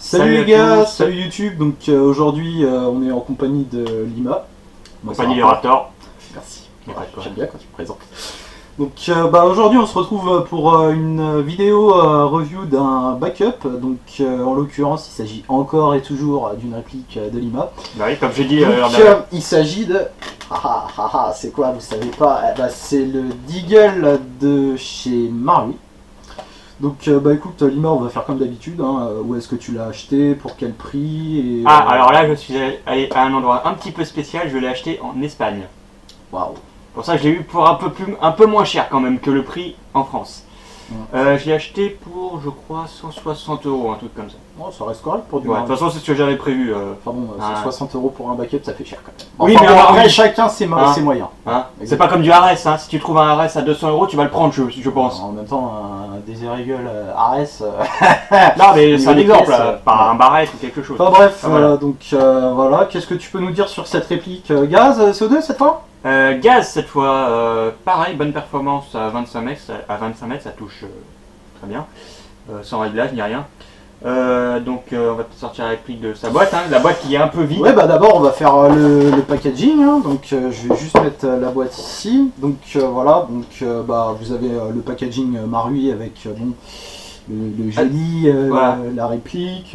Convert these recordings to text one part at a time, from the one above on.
Salut les gars, salut YouTube. Donc aujourd'hui on est en compagnie de Lima. Compagnie des Raptors. Merci. J'aime bien quand tu me présentes. Donc aujourd'hui on se retrouve pour une vidéo review d'un backup. Donc en l'occurrence il s'agit encore et toujours d'une réplique de Lima. Bah oui, comme j'ai dit. Il s'agit de... c'est quoi, vous savez pas? C'est le Deagle de chez Marui. Donc écoute Lima, on va faire comme d'habitude, hein. Où est-ce que tu l'as acheté, pour quel prix et, alors là je suis allé à un endroit un petit peu spécial, je l'ai acheté en Espagne. Waouh. Pour ça je l'ai eu pour un peu moins cher quand même que le prix en France. Je l'ai acheté pour je crois 160 €, un truc comme ça. Oh, ça reste correct pour du de toute façon c'est ce que j'avais prévu. Enfin bon, 60 € pour un backup ça fait cher quand même. Oui, enfin, mais après chacun ses moyens. C'est pas comme du Ares, hein. Si tu trouves un Ares à 200 € tu vas le prendre je pense. En même temps un Desert Eagle Ares... Non mais c'est un exemple, pas un barrette ou quelque chose. Enfin bref, voilà, qu'est-ce que tu peux nous dire sur cette réplique gaz CO2 cette fois? Gaz cette fois, pareil, bonne performance à 25 mètres, ça touche très bien, sans réglage ni rien. Donc on va sortir la réplique de sa boîte, hein, la boîte qui est un peu vide. Ouais d'abord on va faire le packaging, hein, donc je vais juste mettre la boîte ici. Donc voilà, donc vous avez le packaging Marui avec le joli, voilà. la réplique,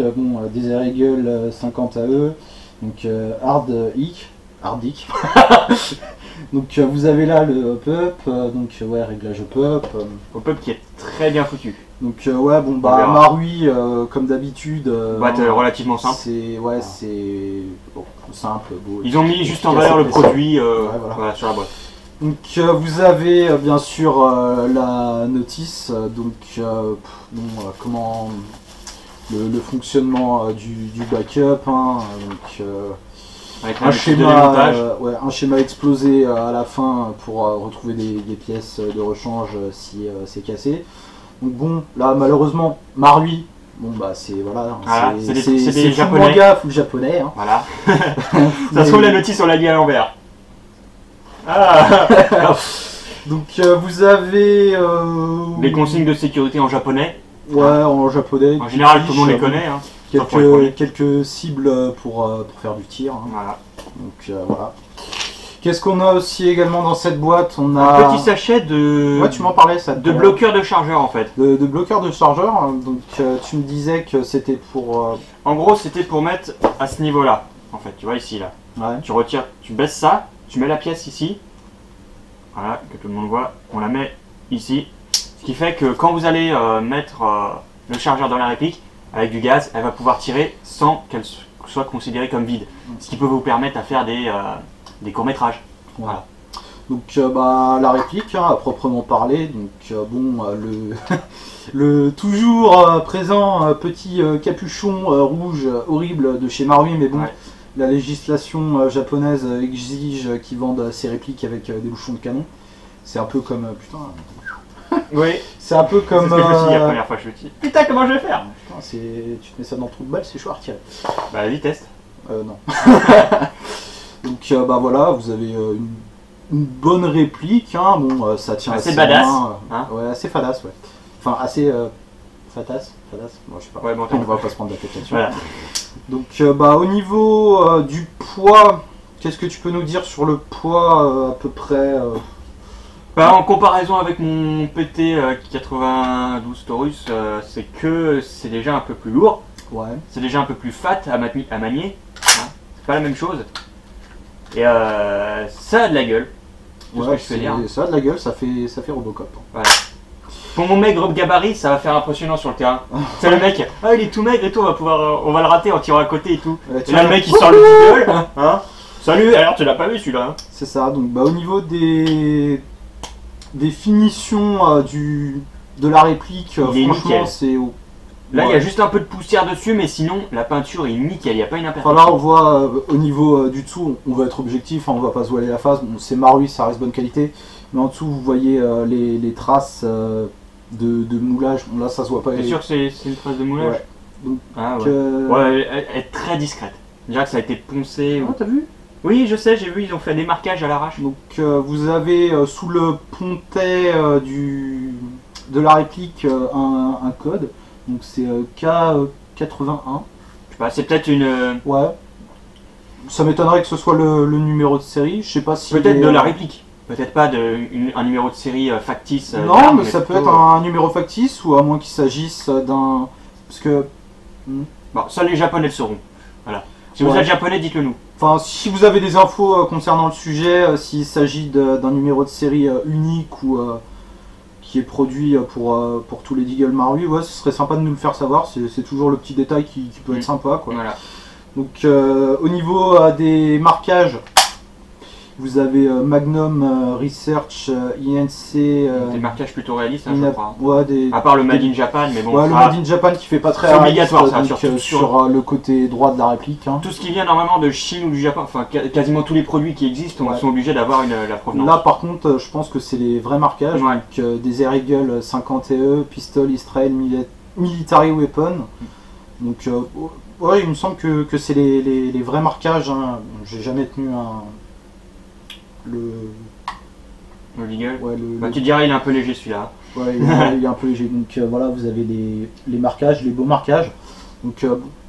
Desert Eagle 50 AE, donc Hardic. Donc vous avez là le hop-up, donc ouais, réglage hop-up. Hop-up qui est très bien foutu. Donc ouais, Marui comme d'habitude. Boîte relativement simple. C'est simple, beau. Ils ont mis juste en valeur le produit voilà, sur la boîte. Donc vous avez bien sûr la notice, comment le fonctionnement du backup, hein, donc avec un schéma explosé à la fin pour retrouver des pièces de rechange si c'est cassé. Donc bon, là malheureusement Marui, c'est des japonais. Manga full japonais. Hein. Voilà. Ça se trouve la notice on l'a mis à l'envers. Donc vous avez les consignes de sécurité en japonais. Ouais, en japonais. En général tout le monde les connaît. Hein. Quelques cibles pour faire du tir. Hein. Voilà. Donc voilà. Qu'est-ce qu'on a aussi également dans cette boîte? On a un petit sachet de... Ouais, tu m'en parlais ça. De bloqueurs de chargeur en fait. De bloqueurs de chargeur. Donc tu me disais que c'était pour... En gros c'était pour mettre à ce niveau là. En fait, tu vois ici là. Ouais. Tu retires, tu baisses ça, tu mets la pièce ici. Voilà, que tout le monde voit. On la met ici. Ce qui fait que quand vous allez mettre le chargeur dans la réplique, avec du gaz, elle va pouvoir tirer sans qu'elle soit considérée comme vide. Ce qui peut vous permettre à faire des courts-métrages. Voilà. Donc la réplique, hein, à proprement parler, donc le toujours présent petit capuchon rouge horrible de chez Marui, mais bon, la législation japonaise exige qu'ils vendent ces répliques avec des bouchons de canon. C'est un peu comme... Oui. C'est un peu comme... C'est ce que je me suis dit la première fois que je me suis dit, putain comment je vais faire? Putain, tu te mets ça dans le trou de balle, c'est chaud à retirer. Bah vas-y teste. Non. Donc voilà, vous avez une bonne réplique, hein. Bon ça tient assez badass, hein. Ouais, assez fadass, ouais. Enfin assez fadass, bon, je sais pas. Ouais, bon, on va pas se prendre la tête là-dessus. Voilà. Donc au niveau du poids, qu'est-ce que tu peux nous dire sur le poids à peu près en comparaison avec mon PT 92 Taurus, c'est déjà un peu plus lourd. Ouais. C'est déjà un peu plus fat à manier. Hein. C'est pas la même chose. Et ça a de la gueule. Ouais, ça a de la gueule, ça fait Robocop. Voilà. Pour mon maigre gabarit, ça va faire impressionnant sur le terrain. C'est le mec, il est tout maigre et tout, on va le rater en tirant à côté et tout. Et là le mec il sort le Deagle. Hein. Salut, alors tu l'as pas vu celui-là. Hein. C'est ça, donc au niveau des finitions de la réplique, franchement c'est... Là il y a juste un peu de poussière dessus, mais sinon la peinture est nickel, il n'y a pas une imperfection. Enfin, là on voit au niveau du dessous, on va être objectif, hein, on va pas se voiler la face, bon, c'est Marui, ça reste bonne qualité, mais en dessous vous voyez les traces de moulage, bon, là ça se voit pas. C'est sûr que c'est une trace de moulage? Ouais. Donc, ouais, elle est très discrète. Je dirais que ça a été poncé. Ah, t'as vu? Oui, je sais, j'ai vu, ils ont fait des marquages à l'arrache. Donc vous avez sous le pontet de la réplique un code, donc c'est K81. pas, c'est peut-être une. Ouais. Ça m'étonnerait que ce soit le numéro de série. Je sais pas si. Peut-être de la réplique. Peut-être pas un numéro de série factice. Non, d'arme, mais ça peut plutôt, être un numéro factice ou à moins qu'il s'agisse d'un. Parce que. Bon, seuls les Japonais le sauront. Voilà. Si vous Ouais. êtes japonais, dites-le nous. Enfin, si vous avez des infos concernant le sujet, s'il s'agit d'un numéro de série unique ou qui est produit pour tous les Deagle Marui, ouais, ce serait sympa de nous le faire savoir. C'est toujours le petit détail qui peut être sympa, quoi. Voilà. Donc, au niveau des marquages, vous avez Magnum Research, INC. Des marquages plutôt réalistes, hein, je Ina- crois. ouais, À part le Made in Japan, mais bon. ouais, le ah, Made in Japan qui fait pas très c'est obligatoire, ça, donc, surtout sur le côté droit de la réplique. Hein. tout ce qui vient normalement de Chine ou du Japon, enfin quasiment tous les produits qui existent, Ouais. sont obligés d'avoir la provenance. Là, par contre, je pense que c'est les vrais marquages. Ouais. Donc, des Air Eagle 50E, Pistol Israel Military Weapon. Donc, ouais, il me semble que c'est les vrais marquages. Hein. J'ai jamais tenu Le Deagle. Ouais, Bah, tu dirais il est un peu léger celui-là. ouais, il est un peu léger. Donc, voilà, vous avez les marquages, les beaux marquages. Donc,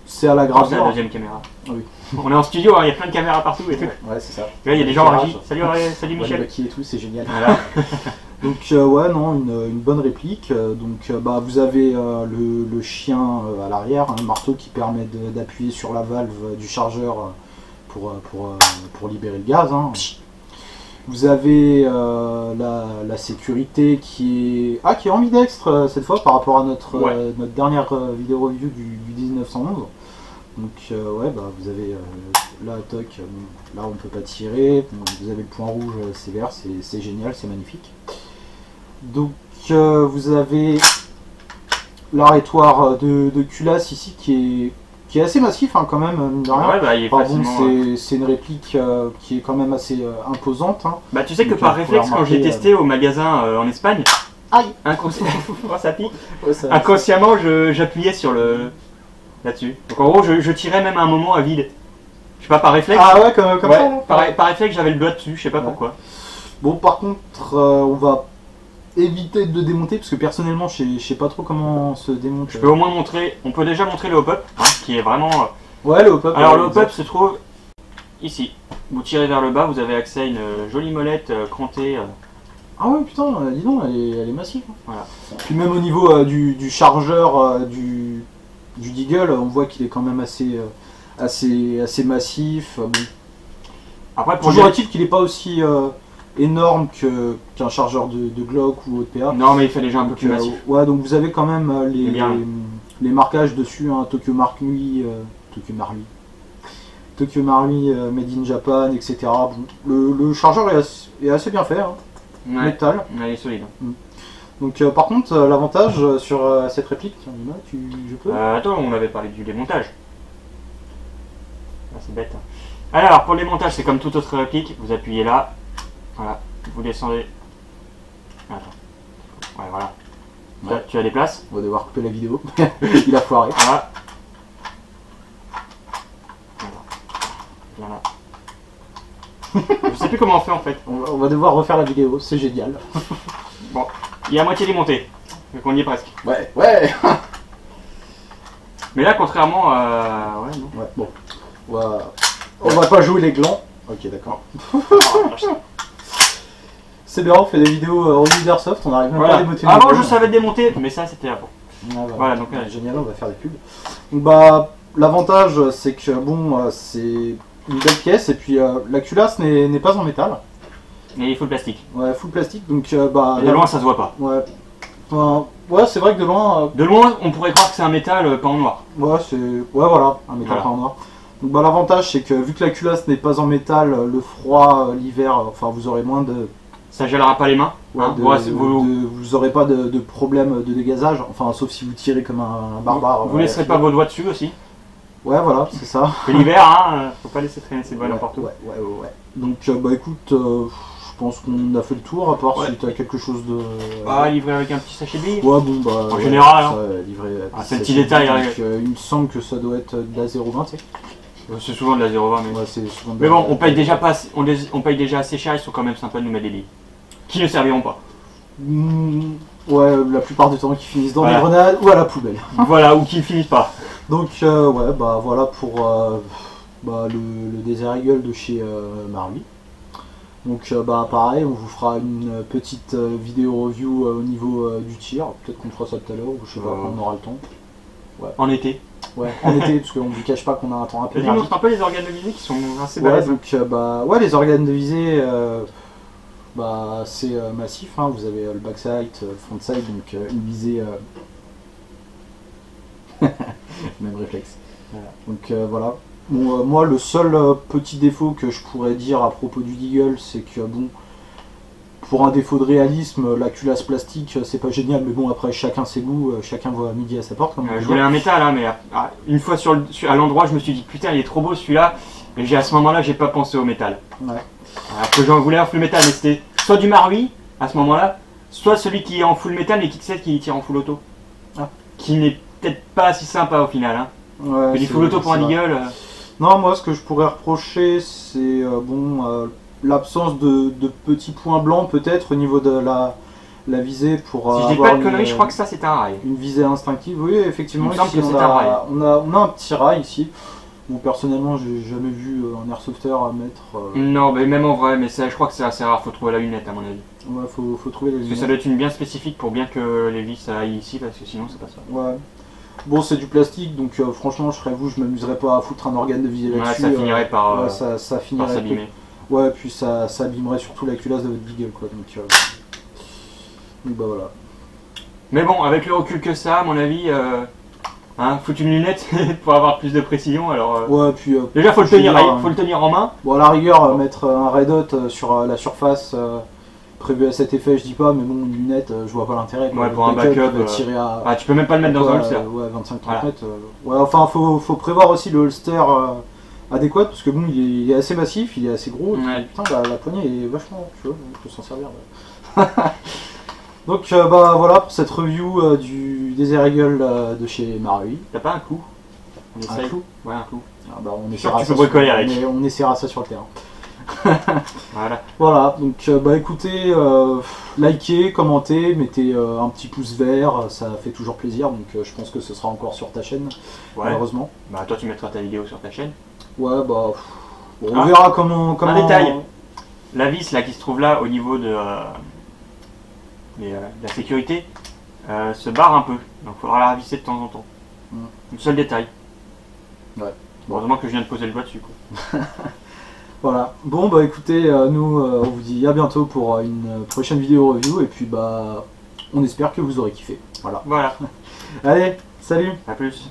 c'est à la C'est la gravure. deuxième caméra. Ah oui. On est en studio, hein, il y a plein de caméras partout et tout. Ouais, c'est ça. Là, il y a des gens en Éclairage. régie. Salut Ouais, Michel. Lucky et tout, c'est génial. Voilà. Donc ouais, non, une bonne réplique. Donc bah, vous avez le chien à l'arrière, un marteau qui permet d'appuyer sur la valve du chargeur pour libérer le gaz. Hein. Vous avez la sécurité qui est ambidextre cette fois par rapport à notre dernière vidéo review du 1911. Donc ouais, bah, vous avez là toc, là on peut pas tirer, donc, vous avez le point rouge sévère, c'est génial, c'est magnifique. Donc vous avez l'arrêtoir de culasse ici qui est assez massif hein, quand même, mine de rien. Ouais, bah, il est Enfin, bon, facilement. c'est une réplique qui est quand même assez imposante. Hein. Bah, tu sais que Donc, par vous réflexe, pouvez quand je l'ai remarquer, testé au magasin en Espagne, Aïe inconsciemment, oh, ça pique. Ouais, ça- Inconsciemment, j'appuyais sur le. Là-dessus. Donc en gros, je tirais même à un moment à vide. Je sais pas, par réflexe. Ah ouais, comme Ouais, ça là par réflexe, j'avais le doigt dessus, je sais pas Ouais. pourquoi. Bon, par contre, on va éviter de démonter parce que personnellement, je sais pas trop comment se démonte. Je peux au moins montrer, on peut déjà montrer le hop-up, hein, qui est vraiment. Ouais, le hop-up. Alors ouais, le exact. hop-up se trouve ici. Vous tirez vers le bas, vous avez accès à une jolie molette crantée. Ah ouais, putain, dis donc, elle est massive. Hein. Voilà. Puis même au niveau du chargeur du Deagle, on voit qu'il est quand même assez massif. Bon. Après, pour Toujours dire- est-il qu'il n'est pas aussi énorme qu'un chargeur de Glock ou autre PA. Non, mais il fait déjà un peu plus Donc, massif. ouais, donc vous avez quand même C'est bien. les marquages dessus, hein, Tokyo Marui, Made in Japan, etc. Bon, le chargeur est assez bien fait, hein, Ouais, métal. elle est solide. Donc par contre, l'avantage sur cette réplique, tiens, Nima, je peux Attends, on avait parlé du démontage. Ah, c'est bête. Hein. Alors, pour le démontage, c'est comme toute autre réplique. Vous appuyez là. Voilà. Vous descendez. Attends. Ouais, voilà. Ouais. Là, tu la déplaces. On va devoir couper la vidéo. Il a foiré. Voilà. Voilà. Je sais plus comment on fait en fait. On va devoir refaire la vidéo, c'est génial. Bon, il est à moitié démonté. Donc on y est presque. Ouais, ouais. Mais là, contrairement à. Ouais, non. Ouais, bon. On va pas jouer les glands. Ok, d'accord. C'est bien, on fait des vidéos en Airsoft, on arrive même pas à Voilà. démonter. Avant, je savais démonter, mais ça, c'était avant. Voilà, donc, génial, on va faire des pubs. Donc, bah, l'avantage, c'est que bon, c'est une belle pièce et puis la culasse n'est pas en métal. Mais il faut le plastique. Ouais, full plastique, donc bah. Et de loin, ça se voit pas. Ouais. Enfin, ouais, c'est vrai que de loin. De loin, on pourrait croire que c'est un métal peint en noir. Ouais, c'est. Ouais, voilà, un métal Voilà. peint en noir. Donc, bah, l'avantage, c'est que vu que la culasse n'est pas en métal, le froid, l'hiver, enfin, vous aurez moins de. Ça gèlera pas les mains. Ouais, hein. vous aurez pas de problème de dégazage, enfin, sauf si vous tirez comme un barbare. Vous laisserez pas vos doigts dessus aussi. Ouais, voilà, c'est ça. Que l'hiver, hein, faut pas laisser traîner ses doigts Ouais, n'importe où. ouais. Donc, bah écoute, je pense qu'on a fait le tour, à part Ouais. si tu as quelque chose de. Ah, livré avec un petit sachet de billes. Ouais, bon, bah. En ouais, général, ça, hein. livré, Ah, c'est le petit détail, donc, hein. il me semble que ça doit être de la 0,20, tu sais. C'est souvent de la 0,20, mais. Ouais, c'est souvent de Mais la- bon, on paye déjà pas, on paye déjà assez cher, ils sont quand même sympas de nous mettre des billes. Qui ne serviront pas. Ouais, la plupart du temps qui finissent dans Voilà. les grenades ou à la poubelle. Voilà, ou qui finissent pas. Donc ouais, bah voilà pour le Desert Eagle de chez Marui. Donc bah pareil, on vous fera une petite vidéo review au niveau du tir. Peut-être qu'on fera ça tout à l'heure, ou je sais pas quand on aura le temps. En été. Ouais, en été, parce qu'on ne vous cache pas qu'on a un temps un peu Vas-y, montre un peu les organes de visée qui sont assez ouais, balèzes. donc ouais, les organes de visée, bah c'est massif. Hein. Vous avez le backside, le frontside, donc une visée. Même réflexe. Voilà. Donc voilà. Bon, moi, le seul petit défaut que je pourrais dire à propos du Deagle, c'est que bon, pour un défaut de réalisme, la culasse plastique, c'est pas génial, mais bon, après, chacun ses goûts, chacun voit midi à sa porte. Comme on Je dit. voulais un métal, hein, mais une fois à l'endroit, je me suis dit putain, il est trop beau celui-là. Et à ce moment-là, j'ai pas pensé au métal. Ouais. Alors que j'en voulais un full métal, mais c'était soit du Marui à ce moment-là, soit celui qui est en full métal mais qui tire en full auto. Ah. Qui n'est peut-être pas si sympa au final. Hein. Ouais, Mais du full auto pour un Deagle. Non, moi, ce que je pourrais reprocher, c'est l'absence de petits points blancs, peut-être, au niveau de la visée pour Si je dis avoir pas de conneries, je crois que ça c'est un rail. une visée instinctive. Oui, effectivement, Il me semble ici, que c'est un rail. on a un petit rail ici. Bon, personnellement, j'ai jamais vu un airsofter à mettre. Non, mais même en vrai, mais je crois que c'est assez rare, faut trouver la lunette à mon avis. Ouais, faut trouver les Parce que ça doit être une bien spécifique pour bien que les vis aillent ici, parce que sinon ça passe pas. Ouais. Bon, c'est du plastique, donc franchement, je serais vous, je m'amuserais pas à foutre un organe de visée Ouais, là-dessus. ça finirait par, ouais, ça par finirait s'abîmer. Ouais, puis ça abîmerait surtout la culasse de votre Deagle, quoi. Donc bah voilà. Mais bon, avec le recul que ça, à mon avis, foutre une lunette pour avoir plus de précision. Alors, Ouais, puis déjà, faut le je veux tenir, dire, faut le tenir en main. bon, à la rigueur, mettre un red dot sur la surface prévu à cet effet, je dis pas, mais bon, une lunette, je vois pas l'intérêt. Ouais, pour un backup, tirer à. Ah, tu peux même pas le mettre dans un holster. Ouais, 25-30 Voilà. mètres. Ouais, enfin, faut prévoir aussi le holster adéquat, parce que bon, il est assez massif, il est assez gros. Et puis, Ouais. putain, la poignée est vachement, tu vois, on peut s'en servir. Ouais. Donc, bah voilà pour cette review du Desert Eagle de chez Marui. T'as pas un clou? On essaye. clou? Ouais, un clou. Ah, bah, on sûr essaiera que tu ça peux bricoler sur- avec. on essaiera ça sur le terrain. Voilà. Voilà, donc bah écoutez, likez, commentez, mettez un petit pouce vert, ça fait toujours plaisir, donc je pense que ce sera encore sur ta chaîne, Ouais. malheureusement. Bah, toi, tu mettras ta vidéo sur ta chaîne. Ouais, bah bon, on Ah, verra comment. détail. La vis là qui se trouve là au niveau de la sécurité se barre un peu. Donc, il faudra la revisser de temps en temps. Un seul détail. Ouais. Heureusement que je viens de poser le doigt dessus. Quoi. Voilà. Bon, bah écoutez, nous on vous dit à bientôt pour une prochaine vidéo review, et puis bah on espère que vous aurez kiffé. Voilà. Voilà. Allez, salut! À plus.